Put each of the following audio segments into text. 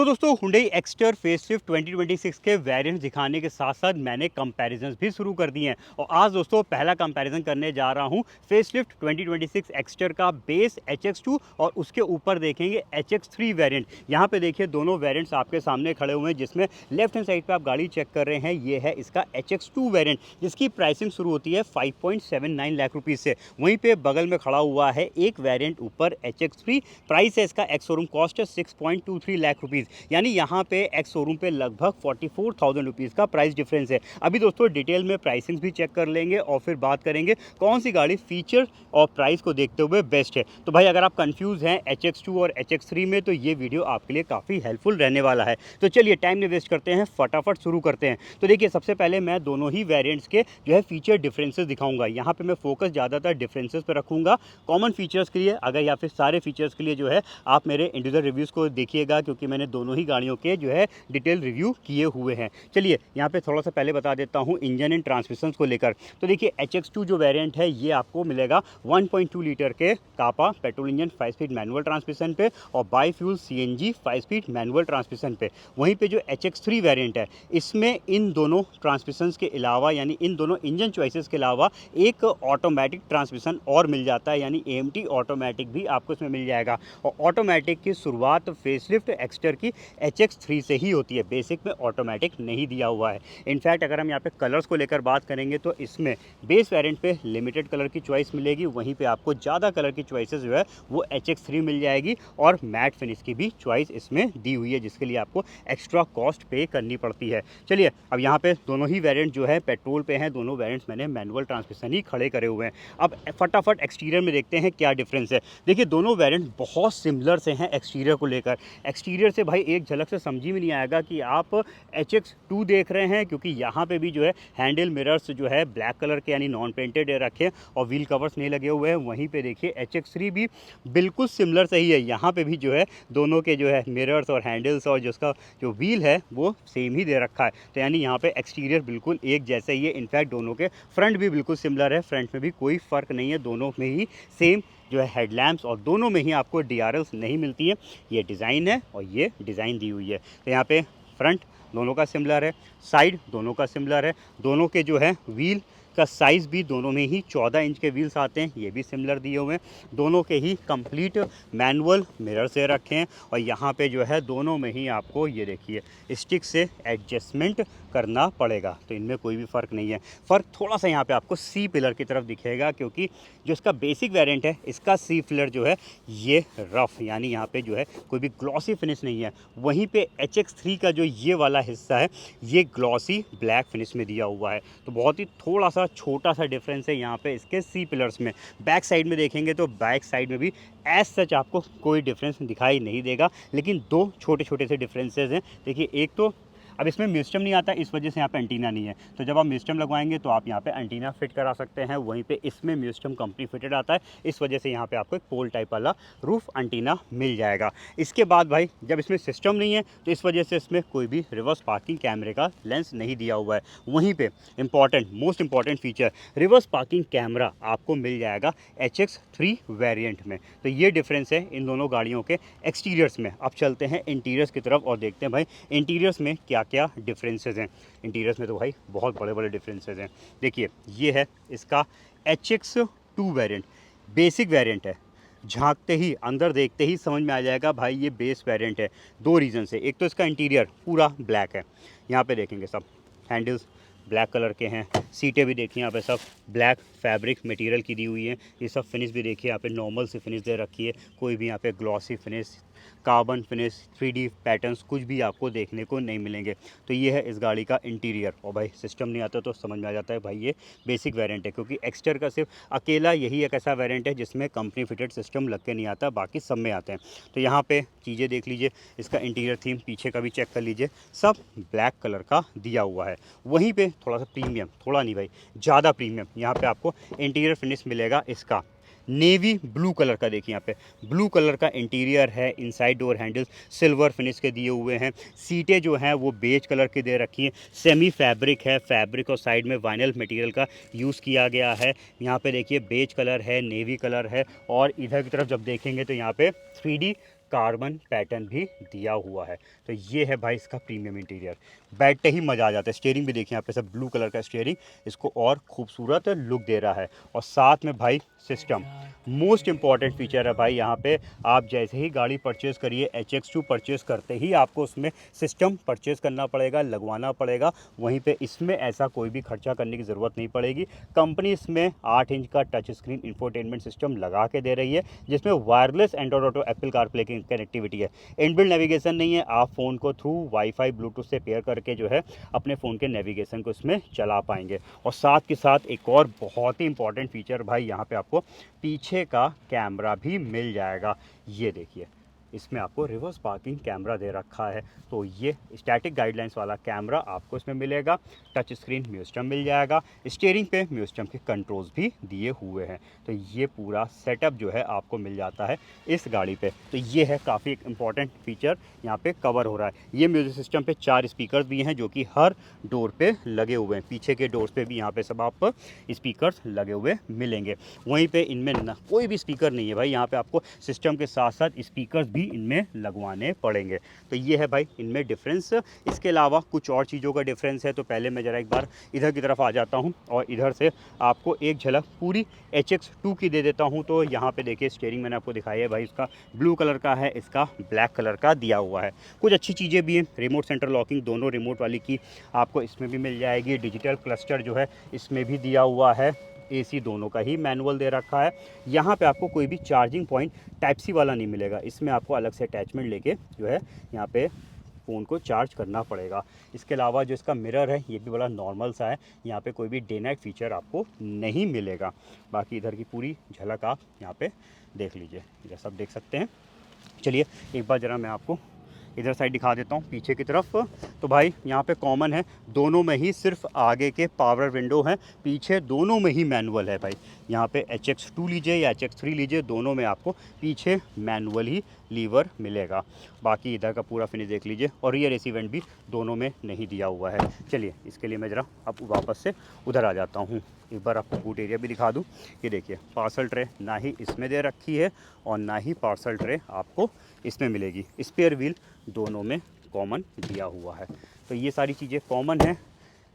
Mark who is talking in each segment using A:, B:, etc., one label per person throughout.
A: तो दोस्तों Hyundai Exter facelift 2026 के वेरिएंट्स दिखाने के साथ साथ मैंने कंपैरिजंस भी शुरू कर दिए हैं और आज दोस्तों पहला कंपैरिजन करने जा रहा हूं फेसलिफ्ट 2026 एक्स्टर का बेस HX2 और उसके ऊपर देखेंगे HX3 वेरिएंट। यहां पे देखिए दोनों वेरिएंट्स आपके सामने खड़े हुए हैं, जिसमें लेफ्ट हैंड साइड पे आप गाड़ी चेक कर रहे हैं, ये है इसका HX2 वेरिएंट जिसकी प्राइसिंग शुरू होती है 5.79 लाख रुपीज़ से। वहीं पे बगल में खड़ा हुआ है एक वेरिएंट ऊपर HX3, प्राइस है इसका एक्स शोरूम कॉस्ट है 6.23 लाख रुपीज़, यानी यहाँ पे एक्स शोरूम पे लगभग 44,000 रुपीज़ का प्राइस डिफरेंस है। अभी दोस्तों डिटेल में प्राइसिंग भी चेक कर लेंगे और फिर बात करेंगे कौन सी गाड़ी फीचर और प्राइस को देखते हुए बेस्ट है। तो भाई अगर आप कंफ्यूज हैं HX2 और HX3 में तो ये वीडियो आपके लिए काफ़ी हेल्पफुल रहने वाला है। तो चलिए टाइम नहीं वेस्ट करते हैं, फटाफट शुरू करते हैं। तो देखिए सबसे पहले मैं दोनों ही वेरिएंट्स के जो है फीचर डिफरेंसेस दिखाऊंगा। यहाँ पे मैं फोकस ज़्यादातर डिफरेंसेस पर रखूंगा, कॉमन फीचर्स के लिए अगर या फिर सारे फीचर्स के लिए जो है आप मेरे इंडिविजुअल रिव्यूज़ को देखिएगा, क्योंकि मैंने दोनों ही गाड़ियों के जो है डिटेल रिव्यू किए हुए हैं। चलिए यहाँ पे थोड़ा सा पहले बता देता हूँ इंजन एंड ट्रांसमिशन को लेकर। तो देखिए HX2 जो वेरिएंट है ये आपको मिलेगा 1.2 लीटर के Kappa petrol engine 5 speed manual transmission पे और bi fuel CNG 5 speed manual transmission पे। वहीं पे जो HX3 वेरिएंट है इसमें इन दोनों ट्रांसमिशन के अलावा यानी इन दोनों इंजन चॉइसेस के अलावा एक ऑटोमेटिक ट्रांसमिशन और मिल जाता है, यानी AMT ऑटोमेटिक भी आपको इसमें मिल जाएगा। और ऑटोमेटिक की शुरुआत फेसलिफ्ट एक्स्टर की HX3 से ही होती है, बेसिक में ऑटोमेटिक नहीं दिया हुआ है। इनफैक्ट अगर हम यहाँ पे कलर्स को लेकर बात करेंगे तो इसमें बेस वेरिएंट पे लिमिटेड कलर की चॉइस मिलेगी, वहीं पे आपको ज़्यादा कलर की चॉइसेस जो है वो HX3 मिल जाएगी और मैट फिनिश की भी चॉइस इसमें दी हुई है, जिसके लिए आपको एक्स्ट्रा कॉस्ट पे करनी पड़ती है। चलिए अब यहाँ पे दोनों ही वेरिएंट जो है पेट्रोल पे हैं, दोनों वेरिएंट्स मैंने मैनुअल ट्रांसमिशन ही खड़े करे हुए हैं। अब फटाफट एक्सटीरियर में देखते हैं क्या डिफरेंस है। देखिए दोनों वेरिएंट बहुत सिमिलर से हैं एक्सटीरियर को लेकर। एक्सटीरियर से भाई एक झलक से समझ ही में नहीं आएगा कि आप HX2 देख रहे हैं, क्योंकि यहाँ पे भी जो है हैंडल मिरर्स जो है ब्लैक कलर के यानी नॉन पेंटेड रखे और व्हील कवर्स नहीं लगे हुए हैं। वहीं पे देखिए HX3 भी बिल्कुल सिमिलर से ही है, यहाँ पे भी जो है दोनों के जो है मिरर्स और हैंडल्स और जिसका जो व्हील है वो सेम ही दे रखा है। तो यानी यहाँ पे एक्सटीरियर बिल्कुल एक जैसा ही है। इनफैक्ट दोनों के फ्रंट भी बिल्कुल सिमिलर है, फ्रंट में भी कोई फ़र्क नहीं है, दोनों में ही सेम जो है हेडलैम्प्स और दोनों में ही आपको DRLs नहीं मिलती है। ये डिज़ाइन है और ये डिज़ाइन दी हुई है। तो यहाँ पे फ्रंट दोनों का सिमिलर है, साइड दोनों का सिमिलर है, दोनों के जो है व्हील का साइज़ भी दोनों में ही 14 इंच के व्हील्स आते हैं, ये भी सिमिलर दिए हुए हैं। दोनों के ही कंप्लीट मैनुअल मिरर से रखे हैं और यहाँ पे जो है दोनों में ही आपको ये देखिए स्टिक से एडजस्टमेंट करना पड़ेगा, तो इनमें कोई भी फ़र्क नहीं है। फ़र्क थोड़ा सा यहाँ पे आपको C पिलर की तरफ दिखेगा, क्योंकि जो इसका बेसिक वेरिएंट है इसका C पिलर जो है ये रफ़, यानी यहाँ पे जो है कोई भी ग्लॉसी फिनिश नहीं है। वहीं पे HX3 का जो ये वाला हिस्सा है ये ग्लॉसी ब्लैक फिनिश में दिया हुआ है। तो बहुत ही थोड़ा सा छोटा सा डिफरेंस है यहाँ पे इसके C पिलर्स में। बैक साइड में देखेंगे तो बैक साइड में भी एज सच आपको कोई डिफरेंस दिखाई नहीं देगा, लेकिन दो छोटे छोटे से डिफरेंसेस हैं। देखिए एक तो अब इसमें म्यूजियम नहीं आता, इस वजह से यहाँ पे एंटीना नहीं है, तो जब आप म्यूजियम लगवाएंगे तो आप यहाँ पे एंटीना फिट करा सकते हैं। वहीं पे इसमें म्यूजियम कंपनी फिटेड आता है, इस वजह से यहाँ पे आपको एक पोल टाइप वाला रूफ एंटीना मिल जाएगा। इसके बाद भाई जब इसमें सिस्टम नहीं है तो इस वजह से इसमें कोई भी रिवर्स पार्किंग कैमरे का लेंस नहीं दिया हुआ है। वहीं पर most important feature reverse parking camera आपको मिल जाएगा HX3 वेरियंट में। तो ये डिफरेंस है इन दोनों गाड़ियों के एक्सटीरियर्स में। अब चलते हैं इंटीरियर्स की तरफ और देखते हैं भाई इंटीरियर्स में क्या क्या डिफरेंसेस हैं। इंटीरियर्स में तो भाई बहुत बड़े बड़े डिफरेंसेस हैं। देखिए ये है इसका HX2 वेरिएंट, बेसिक वेरिएंट है। झांकते ही अंदर देखते ही समझ में आ जाएगा भाई ये बेस वेरिएंट है। दो रीज़न से, एक तो इसका इंटीरियर पूरा ब्लैक है, यहाँ पे देखेंगे सब हैंडल्स ब्लैक कलर के हैं, सीटें भी देखिए यहाँ पे सब ब्लैक फैब्रिक मटेरियल की दी हुई है। ये सब फिनिश भी देखिए यहाँ पे नॉर्मल सी फिनिश दे रखी है, कोई भी यहाँ पे glossy finish, carbon finish, 3D patterns कुछ भी आपको देखने को नहीं मिलेंगे। तो ये है इस गाड़ी का इंटीरियर। और भाई सिस्टम नहीं आता तो समझ में आ जाता है भाई ये बेसिक वेरिएंट है, क्योंकि एक्स्टर का सिर्फ अकेला यही एक ऐसा वेरिएंट है जिसमें कंपनी फिटेड सिस्टम लग के नहीं आता, बाकी सब में आते हैं। तो यहाँ पे चीज़ें देख लीजिए, इसका इंटीरियर थीम पीछे का भी चेक कर लीजिए, सब ब्लैक कलर का दिया हुआ है। वहीं पे थोड़ा सा प्रीमियम, थोड़ा नहीं भाई ज़्यादा प्रीमियम, यहाँ पे आपको इंटीरियर फिनिश मिलेगा इसका नेवी ब्लू कलर का। देखिए यहाँ पे ब्लू कलर का इंटीरियर है, inside door handles silver finish के दिए हुए हैं, सीटें जो हैं वो बेज कलर की दे रखी हैं, सेमी फैब्रिक है, फैब्रिक और साइड में वाइनल मटेरियल का यूज़ किया गया है। यहाँ पे देखिए बेज कलर है, नेवी कलर है, और इधर की तरफ जब देखेंगे तो यहाँ पे 3D कार्बन पैटर्न भी दिया हुआ है। तो ये है भाई इसका प्रीमियम इंटीरियर। बैठते ही मज़ा आ जाता है। स्टीयरिंग भी देखिए यहाँ पे सब ब्लू कलर का स्टीयरिंग इसको और खूबसूरत लुक दे रहा है। और साथ में भाई सिस्टम मोस्ट इंपॉर्टेंट फीचर है भाई यहाँ पे। आप जैसे ही गाड़ी परचेज़ करिए, HX2 परचेज़ करते ही आपको उसमें सिस्टम परचेज़ करना पड़ेगा, लगवाना पड़ेगा। वहीं पे इसमें ऐसा कोई भी खर्चा करने की ज़रूरत नहीं पड़ेगी। कंपनी इसमें 8 इंच का टच स्क्रीन इंफोटेनमेंट सिस्टम लगा के दे रही है, जिसमें wireless Android auto Apple CarPlay की कनेक्टिविटी है। इनबिल्ट नेविगेशन नहीं है, आप फ़ोन को थ्रू वाईफाई ब्लूटूथ से पेयर करके जो है अपने फ़ोन के नेविगेशन को इसमें चला पाएंगे। और साथ के साथ एक और बहुत ही इंपॉर्टेंट फीचर भाई यहाँ पे आपको पीछे का कैमरा भी मिल जाएगा। ये देखिए इसमें आपको रिवर्स पार्किंग कैमरा दे रखा है। तो ये स्टैटिक गाइडलाइंस वाला कैमरा आपको इसमें मिलेगा। टच स्क्रीन म्यूजियम मिल जाएगा। स्टीयरिंग पे म्यूजियम के कंट्रोल्स भी दिए हुए हैं। तो ये पूरा सेटअप जो है आपको मिल जाता है इस गाड़ी पे। तो ये है काफ़ी इंपॉर्टेंट फीचर यहाँ पे कवर हो रहा है। ये म्यूजिक सिस्टम पे 4 स्पीकर भी हैं जो कि हर डोर पे लगे हुए हैं। पीछे के डोर्स पे भी यहाँ पे सब आप स्पीकर्स लगे हुए मिलेंगे। वहीं पे इनमें ना कोई भी स्पीकर नहीं है भाई। यहाँ पे आपको सिस्टम के साथ साथ स्पीकर्स भी इनमें लगवाने पड़ेंगे। तो ये है भाई इनमें डिफरेंस। इसके अलावा कुछ और चीज़ों का डिफरेंस है। तो पहले मैं ज़रा एक बार इधर की तरफ आ जाता हूँ और इधर से आपको एक झलक पूरी HX2 की दे देता हूँ। तो यहाँ पे देखिए स्टीयरिंग मैंने आपको दिखाई है भाई, इसका ब्लू कलर का है, इसका ब्लैक कलर का दिया हुआ है। कुछ अच्छी चीज़ें भी हैं। रिमोट सेंटर लॉकिंग दोनों रिमोट वाली की आपको इसमें भी मिल जाएगी। डिजिटल क्लस्टर जो है इसमें भी दिया हुआ है। AC दोनों का ही मैनुअल दे रखा है। यहाँ पे आपको कोई भी चार्जिंग पॉइंट टाइप सी वाला नहीं मिलेगा। इसमें आपको अलग से अटैचमेंट लेके जो है यहाँ पे फ़ोन को चार्ज करना पड़ेगा। इसके अलावा जो इसका मिरर है ये भी बड़ा नॉर्मल सा है। यहाँ पे कोई भी डे नाइट फीचर आपको नहीं मिलेगा। बाकी इधर की पूरी झलक आप यहाँ पे देख लीजिए, इधर सब देख सकते हैं। चलिए एक बार ज़रा मैं आपको इधर साइड दिखा देता हूँ पीछे की तरफ। तो भाई यहाँ पे कॉमन है, दोनों में ही सिर्फ आगे के पावर विंडो हैं, पीछे दोनों में ही मैनुअल है भाई। यहाँ पे HX2 लीजिए या HX3 लीजिए, दोनों में आपको पीछे मैनुअल ही लीवर मिलेगा। बाकी इधर का पूरा फिनिश देख लीजिए। और रियर AC वेंट भी दोनों में नहीं दिया हुआ है। चलिए इसके लिए मैं ज़रा अब वापस से उधर आ जाता हूँ। एक बार आपको बूट एरिया भी दिखा दूँ। ये देखिए पार्सल ट्रे ना ही इसमें दे रखी है और ना ही पार्सल ट्रे आपको इसमें मिलेगी। स्पेयर व्हील दोनों में कॉमन दिया हुआ है। तो ये सारी चीज़ें कॉमन है।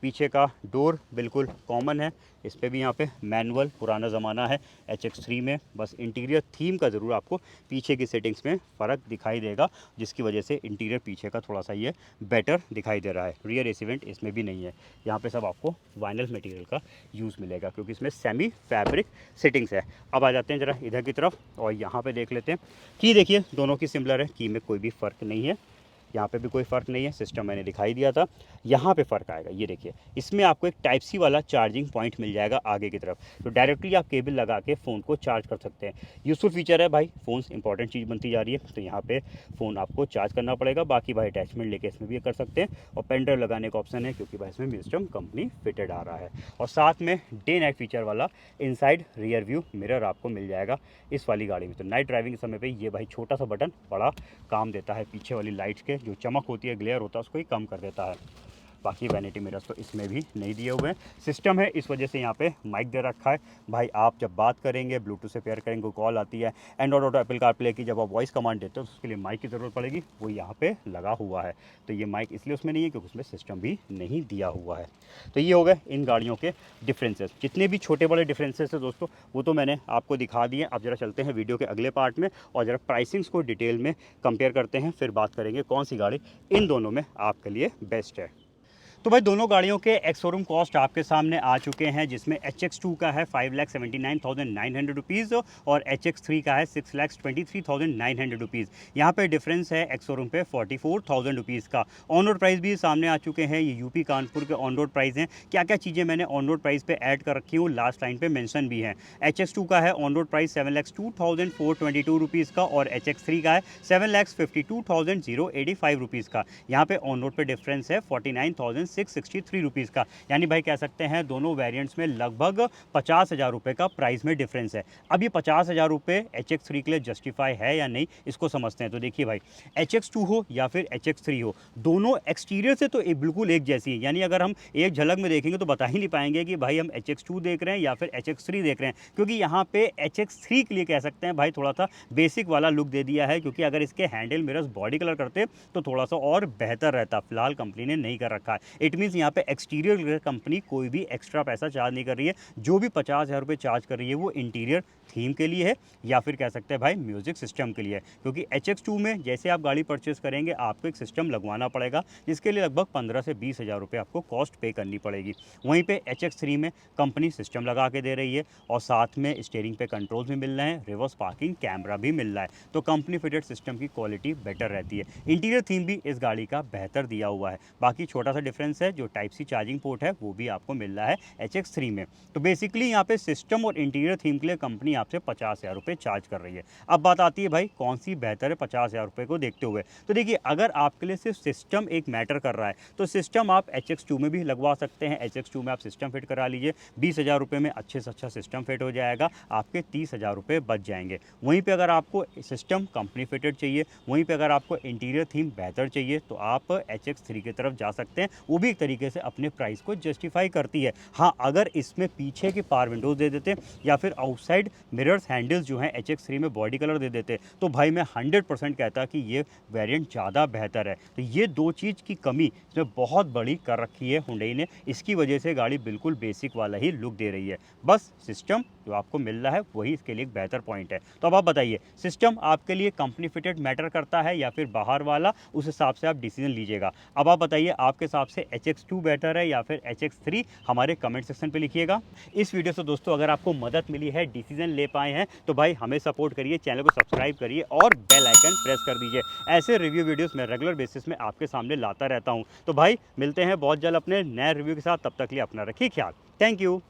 A: पीछे का डोर बिल्कुल कॉमन है, इस पर भी यहाँ पे मैनुअल पुराना ज़माना है HX3 में। बस इंटीरियर थीम का ज़रूर आपको पीछे की सेटिंग्स में फ़र्क दिखाई देगा, जिसकी वजह से इंटीरियर पीछे का थोड़ा सा ये बेटर दिखाई दे रहा है। रियर AC वेंट इसमें भी नहीं है। यहाँ पे सब आपको वाइनल मटेरियल का यूज़ मिलेगा क्योंकि इसमें सेमी फैब्रिक सेटिंग्स है। अब आ जाते हैं ज़रा इधर की तरफ और यहाँ पर देख लेते हैं। की देखिए दोनों की सिमिलर है, की में कोई भी फ़र्क नहीं है। यहाँ पे भी कोई फ़र्क नहीं है। सिस्टम मैंने दिखाई दिया था। यहाँ पे फ़र्क आएगा, ये देखिए इसमें आपको एक टाइप सी वाला चार्जिंग पॉइंट मिल जाएगा आगे की तरफ। तो डायरेक्टली आप केबल लगा के फ़ोन को चार्ज कर सकते हैं। यूज़फुल फीचर है भाई, फ़ोन इंपॉर्टेंट चीज़ बनती जा रही है। तो यहाँ पे फ़ोन आपको चार्ज करना पड़ेगा। बाकी भाई अटैचमेंट लेके इसमें भी कर सकते हैं। और पेन ड्राइव लगाने का ऑप्शन है क्योंकि भाई इसमें म्यूजियम कंपनी फिटेड आ रहा है। और साथ में डे नाइट फीचर वाला इनसाइड रियर व्यू मिरर आपको मिल जाएगा इस वाली गाड़ी में। तो नाइट ड्राइविंग के समय पे ये भाई छोटा सा बटन बड़ा काम देता है। पीछे वाली लाइट्स के जो चमक होती है, ग्लेयर होता है, उसको ही कम कर देता है। बाकी वैनिटी मिरर्स तो इसमें भी नहीं दिए हुए हैं। सिस्टम है इस वजह से यहाँ पे माइक दे रखा है भाई। आप जब बात करेंगे ब्लूटूथ से पेयर करेंगे, कॉल आती है एंड्रॉइड ऑटो एप्पल कारप्ले की, जब आप वॉइस कमांड देते हो तो उसके लिए माइक की ज़रूरत पड़ेगी, वो यहाँ पे लगा हुआ है। तो ये माइक इसलिए उसमें नहीं है क्योंकि उसमें सिस्टम भी नहीं दिया हुआ है। तो ये हो गए इन गाड़ियों के डिफरेंसेस। जितने भी छोटे बड़े डिफरेंसेस है दोस्तों वो तो मैंने आपको दिखा दिए। अब जरा चलते हैं वीडियो के अगले पार्ट में और ज़रा प्राइसिंग्स को डिटेल में कंपेयर करते हैं। फिर बात करेंगे कौन सी गाड़ी इन दोनों में आपके लिए बेस्ट है। तो भाई दोनों गाड़ियों के एक्स शोरूम कॉस्ट आपके सामने आ चुके हैं, जिसमें HX2 का है 5,79,900 रुपीज़ और HX3 का है 6,23,900 रुपीज़। यहाँ पे डिफरेंस है एक्स शोरूम पे 44,000 रुपीज़ का। ऑन रोड प्राइस भी सामने आ चुके हैं। ये यूपी कानपुर के ऑन रोड प्राइस हैं। क्या क्या चीज़ें मैंने ऑन रोड प्राइस पे ऐड कर रखी हूँ लास्ट लाइन पे मेंशन भी है। HX2 का है ऑन रोड प्राइस 7,02,422 रुपीज़ का और HX3 का है 7,52,085 रुपीज़ का। यहाँ पे ऑन रोड पे डिफरेंस है 49,600 663 रुपीज़ का। यानी भाई कह सकते हैं दोनों वेरिएंट्स में लगभग 50,000 रुपये का प्राइस में डिफरेंस है। अब ये 50,000 रुपये HX3 के लिए जस्टिफाई है या नहीं, इसको समझते हैं। तो देखिए भाई, HX2 हो या फिर HX3 हो, दोनों एक्सटीरियर से तो बिल्कुल एक जैसी है। यानी अगर हम एक झलक में देखेंगे तो बता ही नहीं पाएंगे कि भाई हम HX2 देख रहे हैं या फिर HX3 देख रहे हैं, क्योंकि यहाँ पे HX3 के लिए कह सकते हैं भाई थोड़ा सा बेसिक वाला लुक दे दिया है, क्योंकि अगर इसके हैंडल मिरर्स बॉडी कलर करते तो थोड़ा सा और बेहतर रहता। फिलहाल कंपनी ने नहीं कर रखा है। इट मीन्स यहाँ पे एक्सटीरियर कंपनी कोई भी एक्स्ट्रा पैसा चार्ज नहीं कर रही है। जो भी 50,000 रुपये चार्ज कर रही है वो इंटीरियर थीम के लिए है या फिर कह सकते हैं भाई म्यूजिक सिस्टम के लिए है। क्योंकि HX2 में जैसे आप गाड़ी परचेस करेंगे आपको एक सिस्टम लगवाना पड़ेगा, जिसके लिए लगभग 15 से 20,000 रुपये आपको कॉस्ट पे करनी पड़ेगी। वहीं पे HX3 में कंपनी सिस्टम लगा के दे रही है और साथ में स्टीयरिंग पे कंट्रोल्स भी मिल रहे हैं, रिवर्स पार्किंग कैमरा भी मिल रहा है। तो कंपनी फिटेड सिस्टम की क्वालिटी बेटर रहती है। इंटीरियर थीम भी इस गाड़ी का बेहतर दिया हुआ है। बाकी छोटा सा डिफरेंस है, जो टाइप सी चार्जिंग पोर्ट है वो भी आपको मिल रहा है HX3 में। तो बेसिकली यहाँ पे सिस्टम और इंटीरियर थीम के लिए कंपनी आपसे 50,000 रुपये चार्ज कर रही है। अब बात आती है भाई कौन सी बेहतर है 50,000 रुपये को देखते हुए। तो देखिए, अगर आपके लिए सिर्फ सिस्टम एक मैटर कर रहा है तो सिस्टम आप HX2 में भी लगवा सकते हैं। HX2 में आप सिस्टम फिट करा लीजिए, 20,000 रुपये में अच्छे से अच्छा सिस्टम फिट हो जाएगा, आपके 30,000 रुपये बच जाएंगे। वहीं पे अगर आपको सिस्टम कंपनी फिटेड चाहिए, वहीं पे अगर आपको इंटीरियर थीम बेहतर चाहिए तो आप HX3 की तरफ जा सकते हैं। वो भी एक तरीके से अपने प्राइस को जस्टिफाई करती है। हाँ, अगर इसमें पीछे के पावर विंडोज़ दे देते या फिर आउटसाइड मिरर्स हैंडल्स जो हैं HX3 में बॉडी कलर दे देते तो भाई मैं 100% कहता कि ये वेरिएंट ज़्यादा बेहतर है। तो ये दो चीज़ की कमी इसमें बहुत बड़ी कर रखी है हुंडई ने। इसकी वजह से गाड़ी बिल्कुल बेसिक वाला ही लुक दे रही है। बस सिस्टम जो आपको मिल रहा है वही इसके लिए एक बेहतर पॉइंट है। तो अब आप बताइए, सिस्टम आपके लिए कंपनी फिटेड मैटर करता है या फिर बाहर वाला? उस हिसाब से आप डिसीजन लीजिएगा। अब आप बताइए आपके हिसाब से HX2 बेटर है या फिर HX3? हमारे कमेंट सेक्शन पे लिखिएगा। इस वीडियो से दोस्तों अगर आपको मदद मिली है, डिसीजन ले पाए हैं, तो भाई हमें सपोर्ट करिए, चैनल को सब्सक्राइब करिए और बेल आइकन प्रेस कर दीजिए। ऐसे रिव्यू वीडियोस मैं रेगुलर बेसिस में आपके सामने लाता रहता हूं। तो भाई मिलते हैं बहुत जल्द अपने नए रिव्यू के साथ। तब तक के लिए अपना रखिए ख्याल। Thank you.